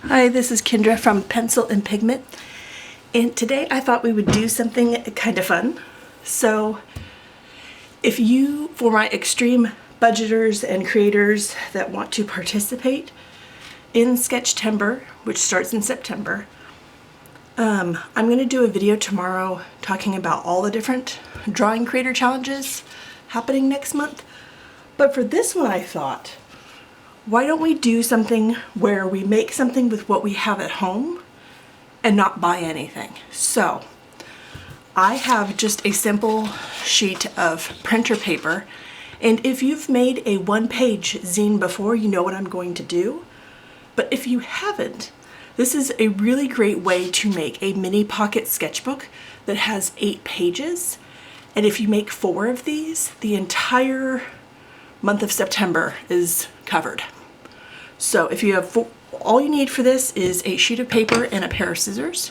Hi, this is Kendra from Pencil and Pigment, and today I thought we would do something kind of fun. So if you, for my extreme budgeters and creators that want to participate in Sketchtember, which starts in September, I'm going to do a video tomorrow talking about all the different drawing creator challenges happening next month. But for this one I thought, why don't we do something where we make something with what we have at home and not buy anything? So I have just a simple sheet of printer paper, and if you've made a one-page zine before, you know what I'm going to do. But if you haven't, this is a really great way to make a mini pocket sketchbook that has 8 pages. And if you make 4 of these, the entire month of September is covered. So if you have all you need for this is a sheet of paper and a pair of scissors.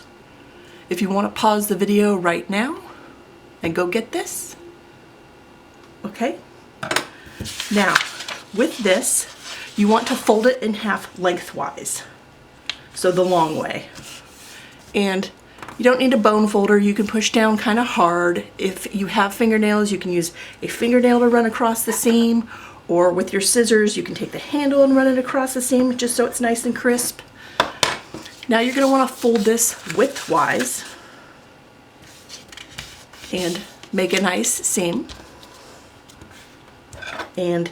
If you want to pause the video right now and go get this. Okay. Now, with this, you want to fold it in half lengthwise. So the long way. And you don't need a bone folder. You can push down kind of hard. If you have fingernails, you can use a fingernail to run across the seam. Or with your scissors, you can take the handle and run it across the seam just so it's nice and crisp. Now you're going to want to fold this widthwise and make a nice seam. And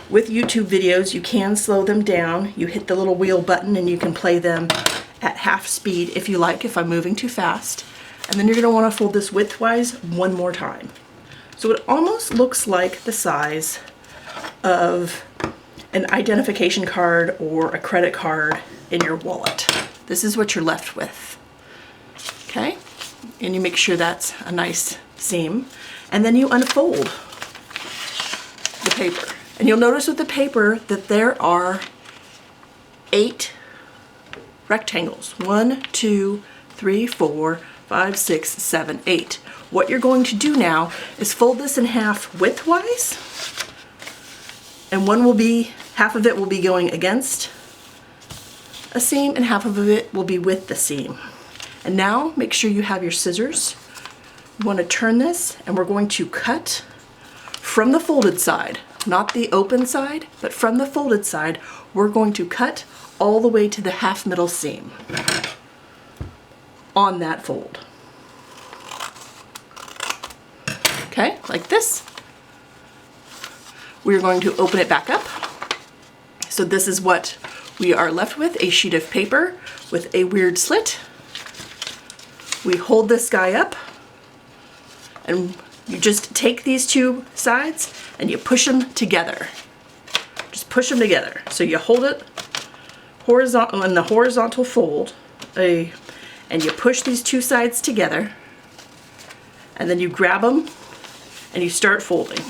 with YouTube videos, you can slow them down. You hit the little wheel button and you can play them at half speed if you like, if I'm moving too fast. And then you're going to want to fold this widthwise one more time. So it almost looks like the size of an identification card or a credit card in your wallet. This is what you're left with. Okay? And you make sure that's a nice seam. And then you unfold the paper. And you'll notice with the paper that there are 8 rectangles. 1, 2, 3, 4, 5, 6, 7, 8. What you're going to do now is fold this in half widthwise. And half of it will be going against a seam and half of it will be with the seam. And now make sure you have your scissors. You want to turn this and we're going to cut from the folded side, not the open side, but from the folded side, we're going to cut all the way to the half middle seam on that fold. Okay, like this. We're going to open it back up. So this is what we are left with, a sheet of paper with a weird slit. We hold this guy up and you just take these 2 sides and you push them together. Just push them together. So you hold it horizontal in the horizontal fold and you push these 2 sides together and then you grab them and you start folding.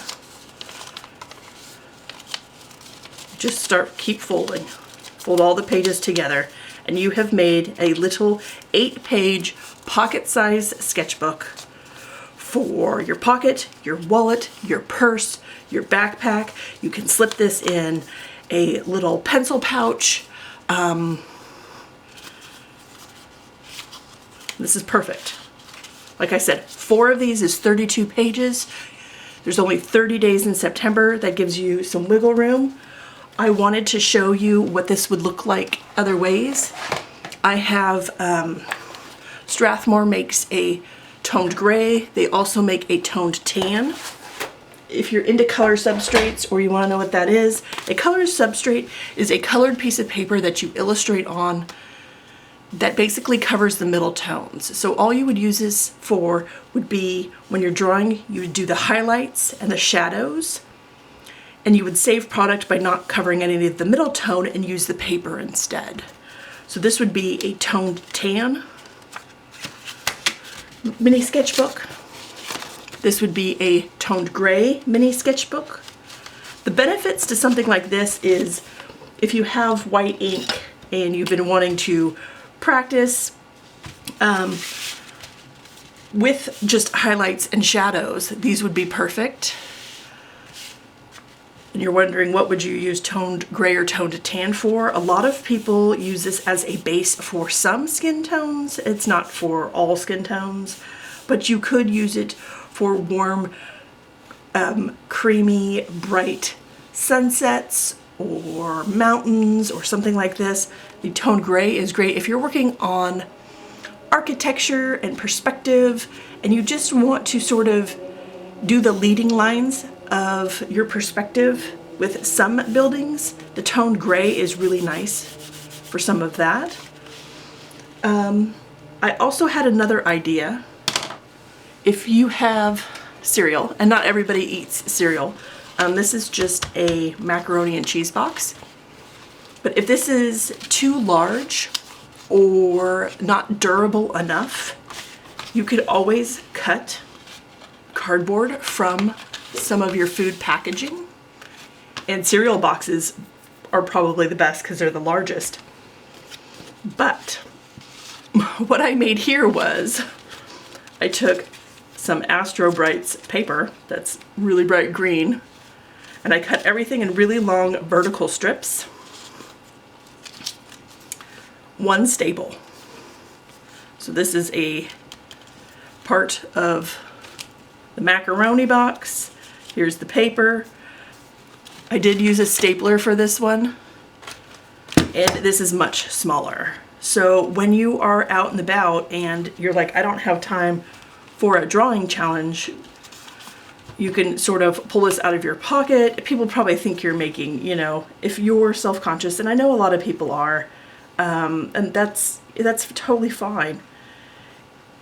Just keep folding. Fold all the pages together and you have made a little 8-page pocket-sized sketchbook for your pocket, your wallet, your purse, your backpack. You can slip this in a little pencil pouch. This is perfect. Like I said, 4 of these is 32 pages. There's only 30 days in September. That gives you some wiggle room. I wanted to show you what this would look like other ways. I have Strathmore makes a toned gray. They also make a toned tan. If you're into color substrates or you want to know what that is, a color substrate is a colored piece of paper that you illustrate on that basically covers the middle tones. So all you would use this for would be when you're drawing, you would do the highlights and the shadows. And you would save product by not covering any of the middle tone and use the paper instead. So this would be a toned tan mini sketchbook. This would be a toned gray mini sketchbook. The benefits to something like this is if you have white ink and you've been wanting to practice with just highlights and shadows, these would be perfect. and you're wondering what would you use toned gray or toned tan for, a lot of people use this as a base for some skin tones. It's not for all skin tones, but you could use it for warm, creamy, bright sunsets or mountains or something like this. The toned gray is great if you're working on architecture and perspective and you just want to sort of do the leading lines of your perspective with some buildings. The toned gray is really nice for some of that. I also had another idea. If you have cereal, and not everybody eats cereal, this is just a macaroni and cheese box. But if this is too large or not durable enough, you could always cut cardboard from some of your food packaging. And cereal boxes are probably the best because they're the largest. But what I made here was I took some Astro Brights paper that's really bright green, and I cut everything in really long vertical strips. One staple. So this is a part of the macaroni box. Here's the paper. I did use a stapler for this one, and this is much smaller. So when you are out and about and you're like, I don't have time for a drawing challenge, you can sort of pull this out of your pocket. People probably think you're making, you know, if you're self-conscious, and I know a lot of people are, and that's totally fine.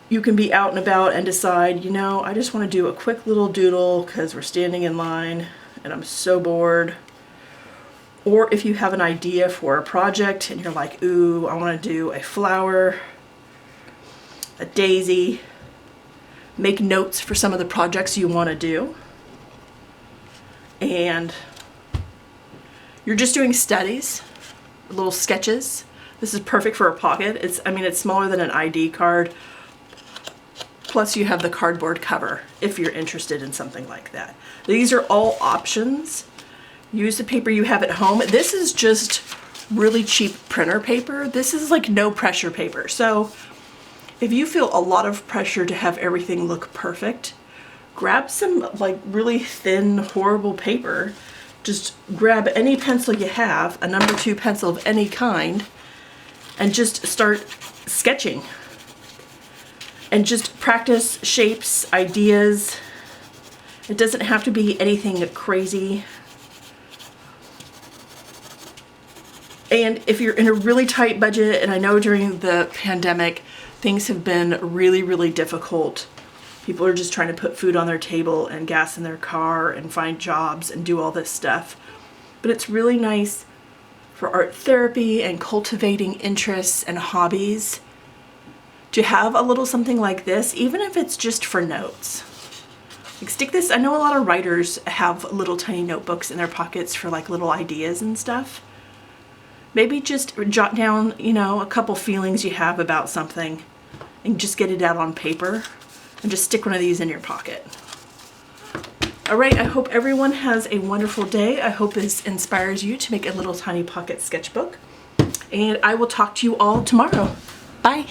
You can be out and about and decide, you know, I just want to do a quick little doodle because we're standing in line and I'm so bored. Or if you have an idea for a project and you're like, ooh, I want to do a flower, a daisy, make notes for some of the projects you want to do. And you're just doing studies, little sketches. This is perfect for a pocket. It's smaller than an ID card. Plus you have the cardboard cover if you're interested in something like that. These are all options. Use the paper you have at home. This is just really cheap printer paper. This is like no pressure paper. So if you feel a lot of pressure to have everything look perfect, grab some like really thin, horrible paper. Just grab any pencil you have, a number 2 pencil of any kind, and just start sketching. And just practice shapes, ideas. It doesn't have to be anything crazy. And if you're in a really tight budget, and I know during the pandemic, things have been really, really difficult. People are just trying to put food on their table and gas in their car and find jobs and do all this stuff. But it's really nice for art therapy and cultivating interests and hobbies to have a little something like this, even if it's just for notes. Like stick this, I know a lot of writers have little tiny notebooks in their pockets for like little ideas and stuff. Maybe just jot down, you know, a couple feelings you have about something and just get it out on paper and just stick one of these in your pocket. All right, I hope everyone has a wonderful day. I hope this inspires you to make a little tiny pocket sketchbook. And I will talk to you all tomorrow. Bye.